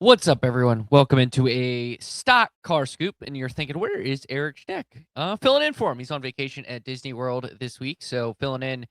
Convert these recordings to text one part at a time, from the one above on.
What's up, everyone? Welcome into a stock car scoop. And you're thinking, where is Eric Schneck? Filling in for him. He's on vacation at Disney World this week. So, filling in,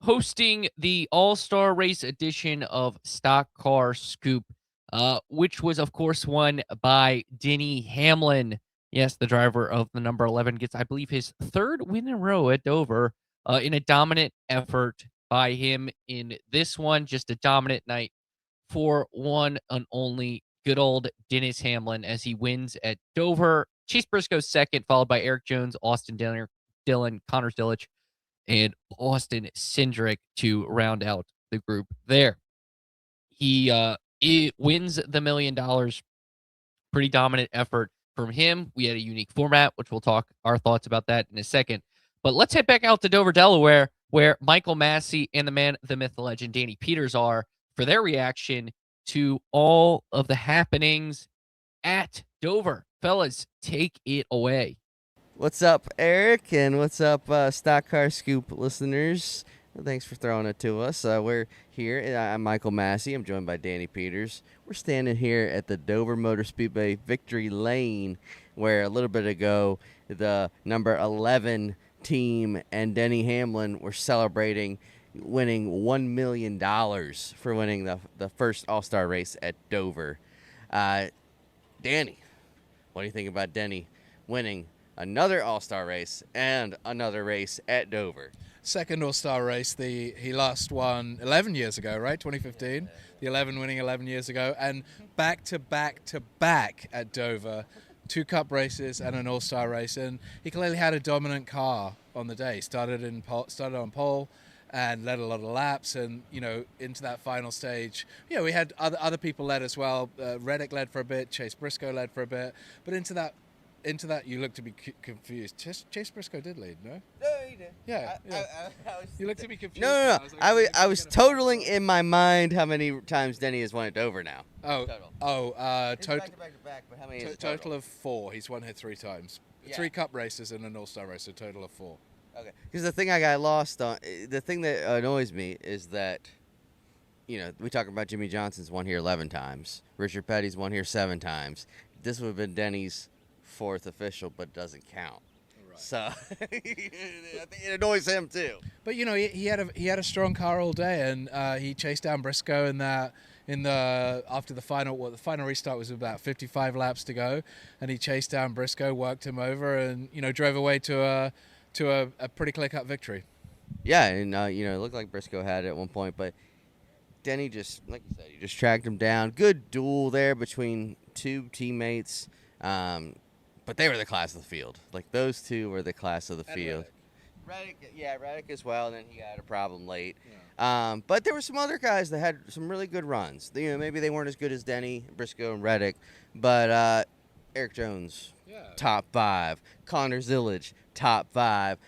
hosting the All Star Race edition of Stock Car Scoop, which was, of course, won by Denny Hamlin. Yes, the driver of the number 11 gets, I believe, his third win in a row at Dover in a dominant effort by him in this one. Just a dominant night for one and only good old Dennis Hamlin as he wins at Dover. Chase Briscoe second, followed by Eric Jones, Austin Dillon, Connor Zilic, and Austin Cindric to round out the group there. He wins the $1 million. Pretty dominant effort from him. We had a unique format, which we'll talk our thoughts about that in a second. But let's head back out to Dover, Delaware, where Michael Massie and the man, the myth, the legend, Danny Peters are for their reaction to all of the happenings at Dover. Fellas, take it away. What's up, Eric, and what's up, Stock Car Scoop listeners? Thanks for throwing it to us. We're here. I'm Michael Massie. I'm joined by Danny Peters. We're standing here at the Dover Motor Speedway Victory Lane, where a little bit ago the number 11 team and Denny Hamlin were celebrating winning $1 million for winning the first All-Star race at Dover. Danny, what do you think about Denny winning another All-Star race and another race at Dover? Second All-Star race. He last won 11 years ago, right? 2015. The 11 winning 11 years ago, and back to back at Dover, 2 Cup races and an All-Star race. And he clearly had a dominant car on the day. Started on pole and led a lot of laps, and into that final stage. We had other people led as well. Reddick led for a bit. Chase Briscoe led for a bit, but into that, you look to be confused. Chase Briscoe did lead, no? No, he did. Yeah. You look to be confused. No. I was totaling in my mind how many times Denny has won at Dover now. Total. Back to back, but how many is it Total of 4. He's won here 3 times. Yeah. 3 Cup races and an All-Star race, a total of 4. Okay. Because the thing I got lost on, the thing that annoys me is that, we talk about Jimmy Johnson's won here 11 times. Richard Petty's won here 7 times. This would have been Denny's 4th official, but doesn't count. Right. So I think it annoys him too. But he had a strong car all day, and he chased down Briscoe after the final restart was about 55 laps to go, and he chased down Briscoe, worked him over, and drove away to a pretty clear-cut victory. Yeah, and it looked like Briscoe had it at one point, but Denny just, like you said, he just tracked him down. Good duel there between 2 teammates. But they were the class of the field. Like, those 2 were the class of the field. Reddick as well, and then he had a problem late. Yeah. But there were some other guys that had some really good runs. Maybe they weren't as good as Denny, Briscoe, and Reddick, but Eric Jones, top 5. Connor Zilic, top 5.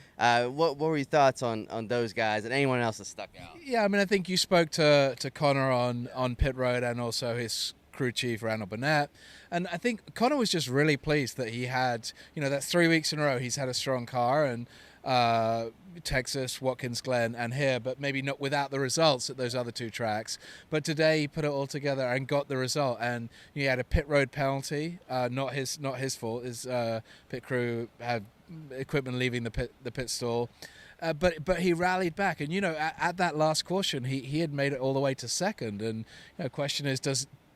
What were your thoughts on those guys and anyone else that stuck out? Yeah, I mean, I think you spoke to Connor on pit road, and also his crew chief Randall Burnett, and I think Connor was just really pleased that he had, that's 3 weeks in a row he's had a strong car, and Texas, Watkins Glen, and here, but maybe not without the results at those other 2 tracks. But today he put it all together and got the result, and he had a pit road penalty, not his fault. His pit crew had equipment leaving the pit stall. But he rallied back, and at that last caution he had made it all the way to second, and the question is,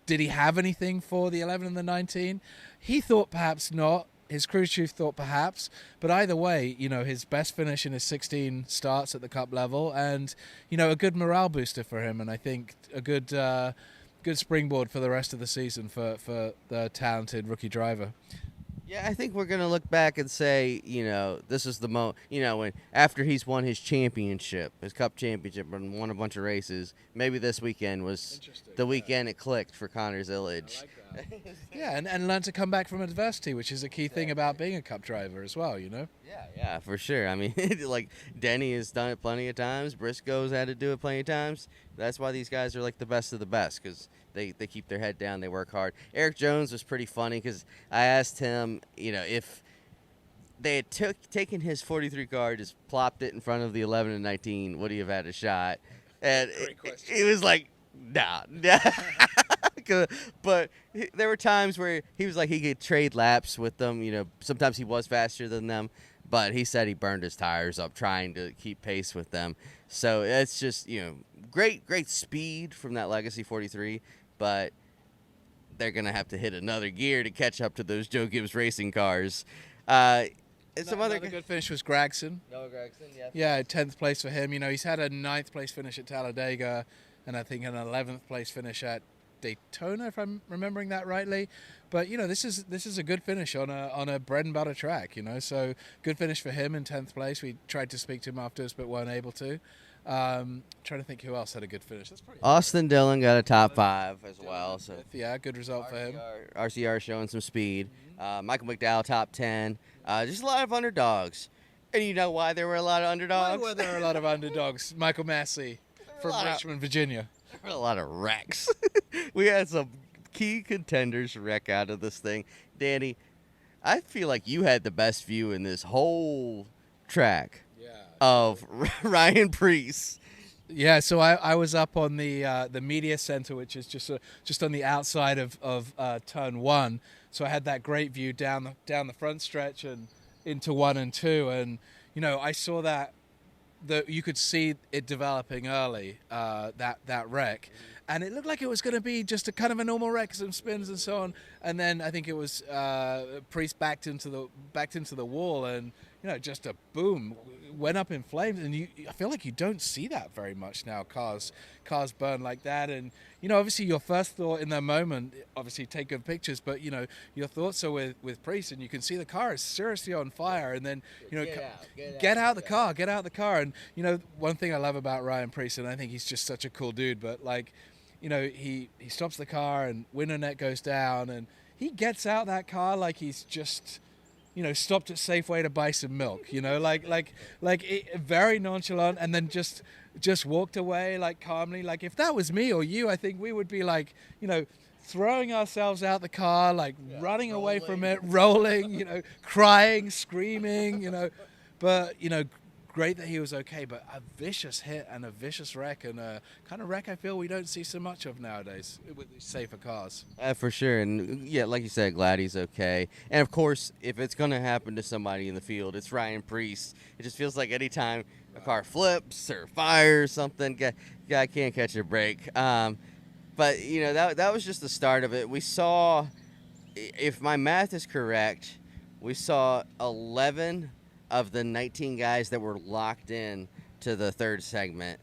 did he have anything for the 11 and the 19? He thought perhaps not. His crew chief thought perhaps. But either way, his best finish in his 16 starts at the Cup level, and, a good morale booster for him. And I think a good springboard for the rest of the season for the talented rookie driver. Yeah, I think we're going to look back and say, this is the when after he's won his championship, his Cup championship, and won a bunch of races, maybe this weekend was the weekend it clicked for Connor Zilic. Like that. Yeah, and learn to come back from adversity, which is a key thing about being a Cup driver as well, Yeah, for sure. I mean, like, Denny has done it plenty of times. Briscoe's had to do it plenty of times. That's why these guys are like the best of the best, because they keep their head down, they work hard. Eric Jones was pretty funny because I asked him, if they had taken his 43 car, just plopped it in front of the 11 and 19, would he have had a shot? And he was like, nah. But there were times where he was like he could trade laps with them. Sometimes he was faster than them, but he said he burned his tires up trying to keep pace with them. So it's just great speed from that Legacy 43, but they're gonna have to hit another gear to catch up to those Joe Gibbs racing cars. Another good finish was Gregson. Noah Gregson, yes. Yeah, 10th place for him. He's had a 9th place finish at Talladega, and I think an 11th place finish at Daytona, if I'm remembering that rightly. But this is a good finish on a bread and butter track. So good finish for him in 10th place. We tried to speak to him afterwards, but weren't able to. Trying to think who else had a good finish. That's pretty. Austin Dillon got a top 5 as well. So yeah, good result for him. RCR showing some speed. Michael McDowell top 10. Just a lot of underdogs. And you know why there were a lot of underdogs? Why were there a lot of underdogs? Michael Massie from Richmond, Virginia. There were a lot of wrecks. We had some key contenders wreck out of this thing. Danny, I feel like you had the best view in this whole track of Ryan Preece. Yeah, so I was up on the media center, which is just on the outside of turn 1. So I had that great view down the front stretch and into 1 and 2, and I saw that you could see it developing early, that wreck, and it looked like it was going to be just a kind of a normal wreck, some spins and so on, and then I think it was Priest backed into the wall, and just a boom, went up in flames, and I feel like you don't see that very much now. Cars burn like that, and obviously your first thought in that moment, obviously take good pictures, but your thoughts are with Priest, and you can see the car is seriously on fire, and then get out the car, and one thing I love about Ryan Priest, and I think he's just such a cool dude, but he stops the car and window net goes down, and he gets out that car like he's just stopped at Safeway to buy some milk, very nonchalant, and then just walked away calmly. If that was me or you, I think we would be throwing ourselves out the car, running away from it, rolling, crying, screaming, but great that he was okay, but a vicious hit and a vicious wreck, and a kind of wreck I feel we don't see so much of nowadays with these safer cars. For sure, and yeah, like you said, glad he's okay. And of course, if it's going to happen to somebody in the field, it's Ryan Preece. It just feels like anytime a car flips or fires something, guy can't catch a break. But that was just the start of it. We saw, if my math is correct, we saw 11 of the 19 guys that were locked in to the third segment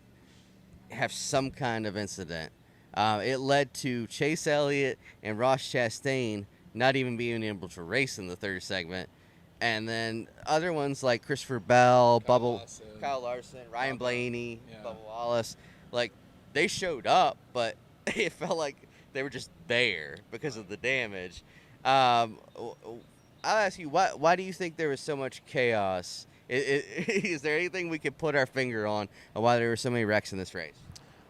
have some kind of incident. It led to Chase Elliott and Ross Chastain not even being able to race in the third segment. And then other ones like Christopher Bell, Kyle Larson, Ryan Blaney, Bubba Wallace, they showed up, but it felt like they were just there because of the damage. I'll ask you, why do you think there was so much chaos? Is there anything we could put our finger on why there were so many wrecks in this race?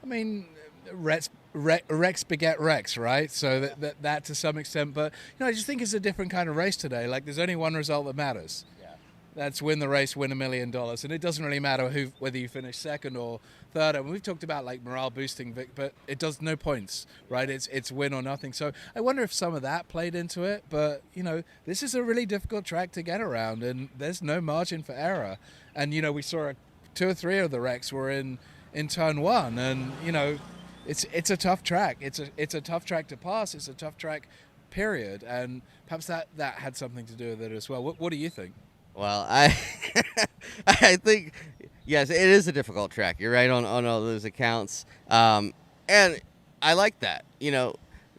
I mean, wrecks beget wrecks, right? So that to some extent, but I just think it's a different kind of race today. There's only one result that matters. That's win the race, win $1 million, and it doesn't really matter whether you finish second or third. And we've talked about morale boosting, but it does no points, right? It's win or nothing. So I wonder if some of that played into it. But this is a really difficult track to get around, and there's no margin for error. And we saw 2 or 3 of the wrecks were in turn 1, and it's a tough track. It's a tough track to pass. It's a tough track, period. And perhaps that had something to do with it as well. What do you think? Well, I think, yes, it is a difficult track. You're right on all those accounts. And I like that.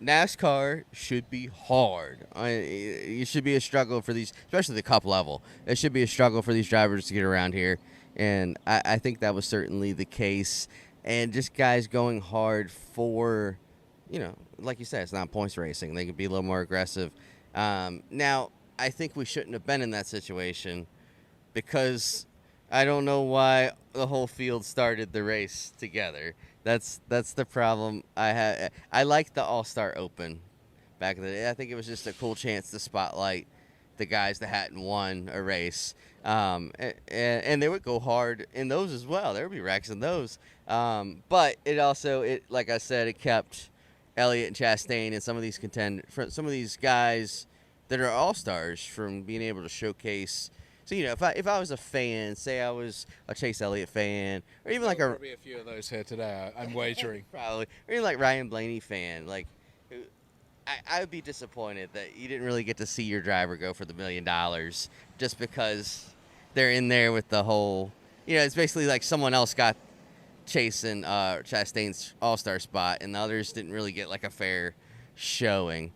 NASCAR should be hard. It should be a struggle for these, especially the cup level. It should be a struggle for these drivers to get around here. And I think that was certainly the case. And just guys going hard for, like you said, it's not points racing. They could be a little more aggressive. Now, I think we shouldn't have been in that situation because I don't know why the whole field started the race together. That's the problem I had. I liked the All-Star Open back in the day. I think it was just a cool chance to spotlight the guys that hadn't won a race. And they would go hard in those as well. There would be wrecks in those. But it also, like I said, it kept Elliott and Chastain and some of these guys that are all-stars from being able to showcase. So, if I was a fan, say I was a Chase Elliott fan, or even like There'll be a few of those here today, I'm wagering. probably, or even like Ryan Blaney fan, like I would be disappointed that you didn't really get to see your driver go for the $1 million just because they're in there with the whole. It's basically like someone else got chasing Chastain's all-star spot, and the others didn't really get like a fair showing,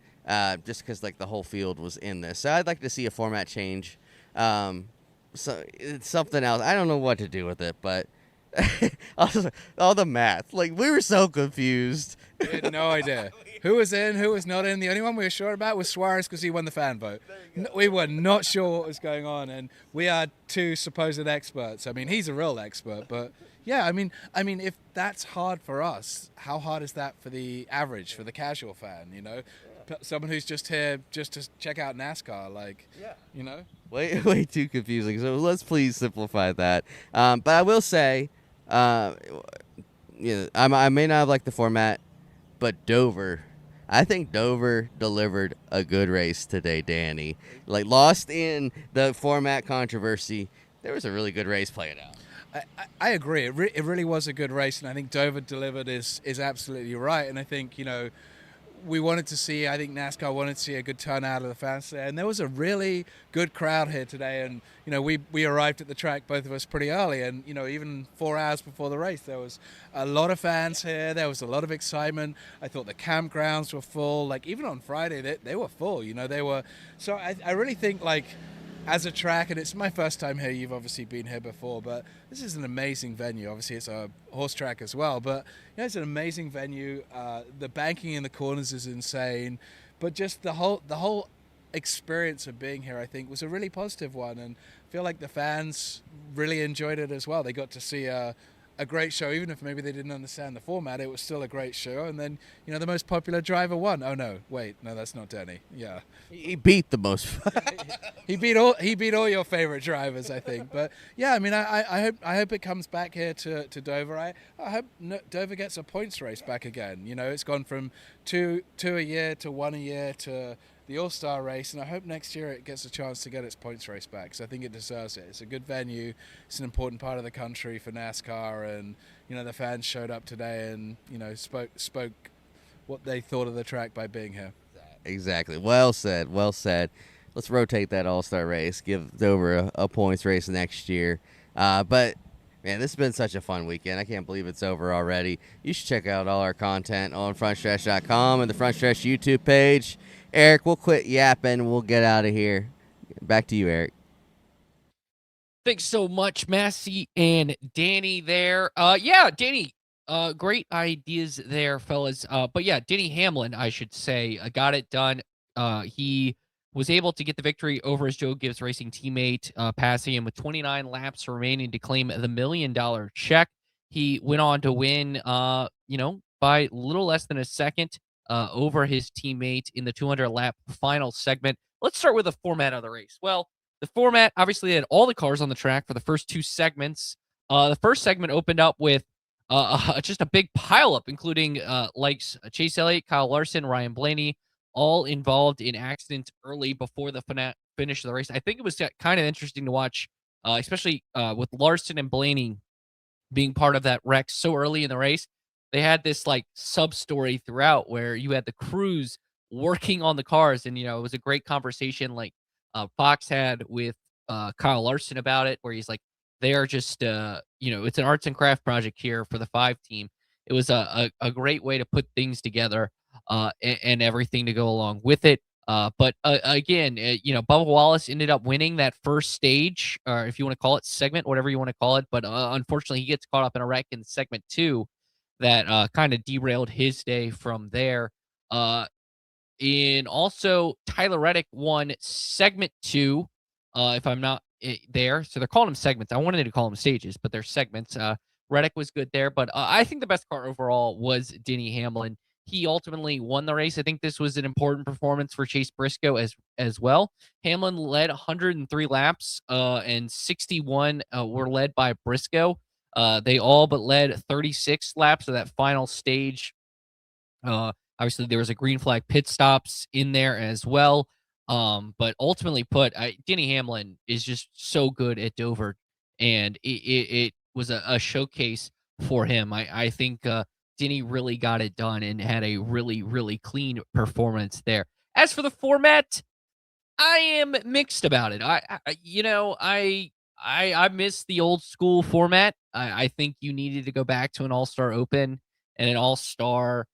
just because like the whole field was in this. So I'd like to see a format change. So it's something else. I don't know what to do with it, but all the math, like we were so confused. We had no idea who was in, who was not in. The only one we were sure about was Suarez because he won the fan vote. We were not sure what was going on, and we are two supposed experts. I mean, he's a real expert, but yeah, I mean, if that's hard for us, how hard is that for the average, for the casual fan? Someone who's just here just to check out NASCAR, Way too confusing. So let's please simplify that. But I will say, I may not have liked the format, but I think Dover delivered a good race today, Danny. Like, lost in the format controversy, there was a really good race playing out. I agree. It really was a good race, and I think Dover delivered is absolutely right. And I think, we wanted to see, I think NASCAR wanted to see a good turnout of the fans there, and there was a really good crowd here today. And we arrived at the track, both of us, pretty early, and even 4 hours before the race, there was a lot of fans here. There was a lot of excitement. I thought the campgrounds were full. Like, even on Friday, they were full. They were. So I really think, like, as a track, and it's my first time here, you've obviously been here before, but this is an amazing venue. Obviously, it's a horse track as well, but it's an amazing venue. The banking in the corners is insane, but just the whole experience of being here, I think, was a really positive one, and I feel like the fans really enjoyed it as well. They got to see a great show, even if maybe they didn't understand the format. It was still a great show, and then the most popular driver won. Oh no, wait, no, that's not Denny. Yeah, he beat the most. he beat all your favorite drivers, I think. But yeah, I mean, I hope it comes back here to Dover. I hope Dover gets a points race back again. It's gone from two a year to 1 a year to the All-Star race, and I hope next year it gets a chance to get its points race back, because I think it deserves it. It's a good venue. It's an important part of the country for NASCAR, and the fans showed up today and spoke what they thought of the track by being here. Exactly. Well said. Let's rotate that All-Star race. Give Dover a points race next year. But man, this has been such a fun weekend. I can't believe it's over already. You should check out all our content on Frontstretch.com and the Frontstretch YouTube page. Eric, we'll quit yapping. We'll get out of here. Back to you, Eric. Thanks so much, Massie and Danny there. Yeah, Danny, great ideas there, fellas. But yeah, Denny Hamlin, I should say, got it done. He was able to get the victory over his Joe Gibbs Racing teammate, passing him with 29 laps remaining to claim the $1 million check. He went on to win, by little less than a second over his teammate in the 200-lap final segment. Let's start with the format of the race. Well, the format obviously had all the cars on the track for the first 2 segments. The first segment opened up with just a big pileup, including Chase Elliott, Kyle Larson, Ryan Blaney, all involved in accidents early before the finish of the race. I think it was kind of interesting to watch, especially with Larson and Blaney being part of that wreck so early in the race. They had this like sub story throughout where you had the crews working on the cars, and it was a great conversation like Fox had with Kyle Larson about it, where he's like, they are just it's an arts and craft project here for the 5 team. It was a great way to put things together and everything to go along with it. But again, Bubba Wallace ended up winning that first stage, or if you want to call it segment, whatever you want to call it. But unfortunately, he gets caught up in a wreck in segment 2 that kind of derailed his day from there. And also, Tyler Reddick won segment 2, if I'm not there. So they're calling them segments. I wanted to call them stages, but they're segments. Reddick was good there, but I think the best car overall was Denny Hamlin. He ultimately won the race. I think this was an important performance for Chase Briscoe as well. Hamlin led 103 laps, and 61 were led by Briscoe. They all but led 36 laps of that final stage. Obviously, there was a green flag pit stops in there as well. But ultimately Denny Hamlin is just so good at Dover, and it was a showcase for him. I think Denny really got it done and had a really, really clean performance there. As for the format, I am mixed about it. I miss the old school format. I think you needed to go back to an All-Star Open and an All-Star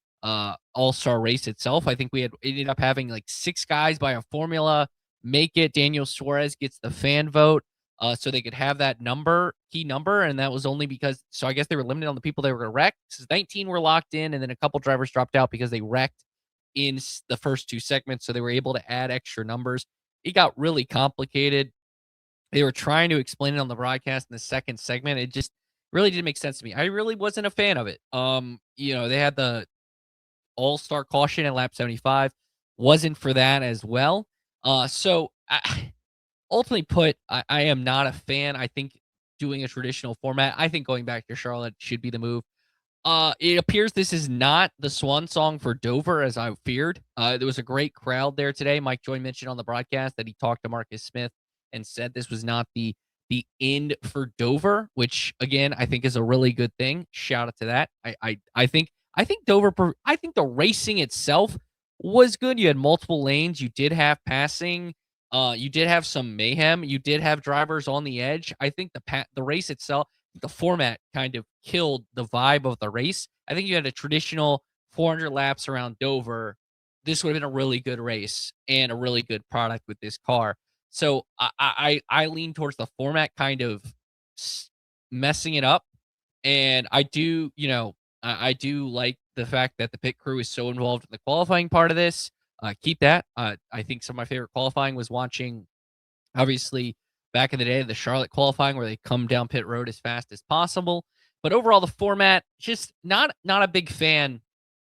race itself. I think we had ended up having like 6 guys by a formula make it. Daniel Suarez gets the fan vote, so they could have that key number, and that was only because. So I guess they were limited on the people they were going to wreck. 19 were locked in, and then a couple drivers dropped out because they wrecked in the first 2 segments, so they were able to add extra numbers. It got really complicated. They were trying to explain it on the broadcast in the second segment. It just really didn't make sense to me. I really wasn't a fan of it. They had the all-star caution at lap 75. Wasn't for that as well. Ultimately put, I am not a fan. I think doing a traditional format, I think going back to Charlotte should be the move. It appears this is not the swan song for Dover, as I feared. There was a great crowd there today. Mike Joy mentioned on the broadcast that he talked to Marcus Smith and said this was not the end for Dover, which again I think is a really good thing. Shout out to that. I think Dover. I think the racing itself was good. You had multiple lanes. You did have passing. You did have some mayhem. You did have drivers on the edge. I think the race itself, the format kind of killed the vibe of the race. I think you had a traditional 400 laps around Dover. This would have been a really good race and a really good product with this car. So I lean towards the format kind of messing it up. And I do, I do like the fact that the pit crew is so involved in the qualifying part of this. Keep that. I think some of my favorite qualifying was watching, obviously, back in the day, the Charlotte qualifying where they come down pit road as fast as possible. But overall, the format, just not a big fan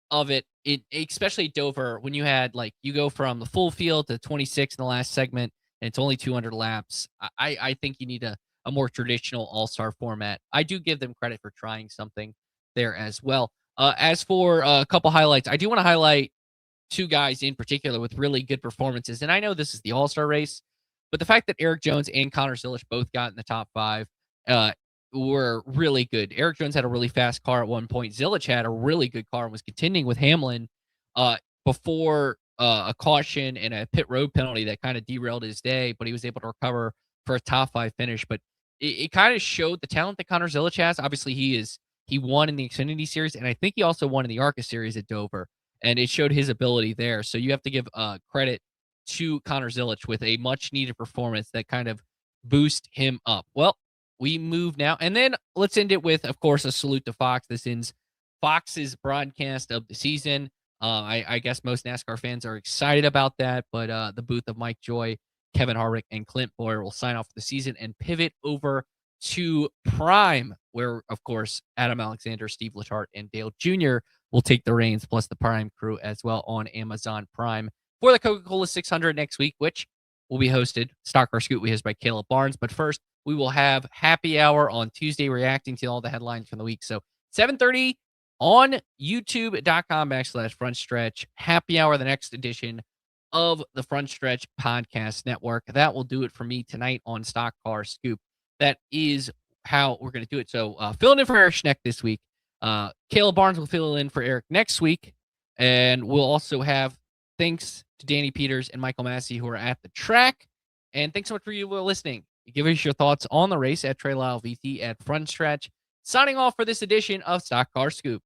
of it. Especially Dover, when you had you go from the full field to 26 in the last segment, and it's only 200 laps. I think you need a more traditional all-star format. I do give them credit for trying something there as well. As for a couple highlights, I do want to highlight 2 guys in particular with really good performances. And I know this is the all-star race, but the fact that Eric Jones and Connor Zilisch both got in the top 5 were really good. Eric Jones had a really fast car at one point. Zilisch had a really good car and was contending with Hamlin before a caution and a pit road penalty that kind of derailed his day, but he was able to recover for a top 5 finish. But it kind of showed the talent that Connor Zilisch has. Obviously, he won in the Xfinity Series, and I think he also won in the ARCA Series at Dover, and it showed his ability there. So you have to give credit to Connor Zilisch with a much-needed performance that kind of boost him up. Well, we move now, and then let's end it with, of course, a salute to Fox. This ends Fox's broadcast of the season. I guess most NASCAR fans are excited about that, but the booth of Mike Joy, Kevin Harvick, and Clint Boyer will sign off the season and pivot over to Prime, where, of course, Adam Alexander, Steve Letarte, and Dale Jr. will take the reins, plus the Prime crew as well on Amazon Prime for the Coca-Cola 600 next week, which will be hosted. Stock Car Scoot will be hosted by Caleb Barnes. But first, we will have Happy Hour on Tuesday, reacting to all the headlines from the week. So 7:30 on youtube.com/Frontstretch. Happy Hour, the next edition of the Frontstretch Podcast Network. That will do it for me tonight on Stock Car Scoop. That is how we're going to do it. So filling in for Eric Schneck this week. Caleb Barnes will fill in for Eric next week. And we'll also have thanks to Danny Peters and Michael Massie, who are at the track. And thanks so much for you listening. Give us your thoughts on the race at Trey Lyle VT at Frontstretch. Signing off for this edition of Stock Car Scoop.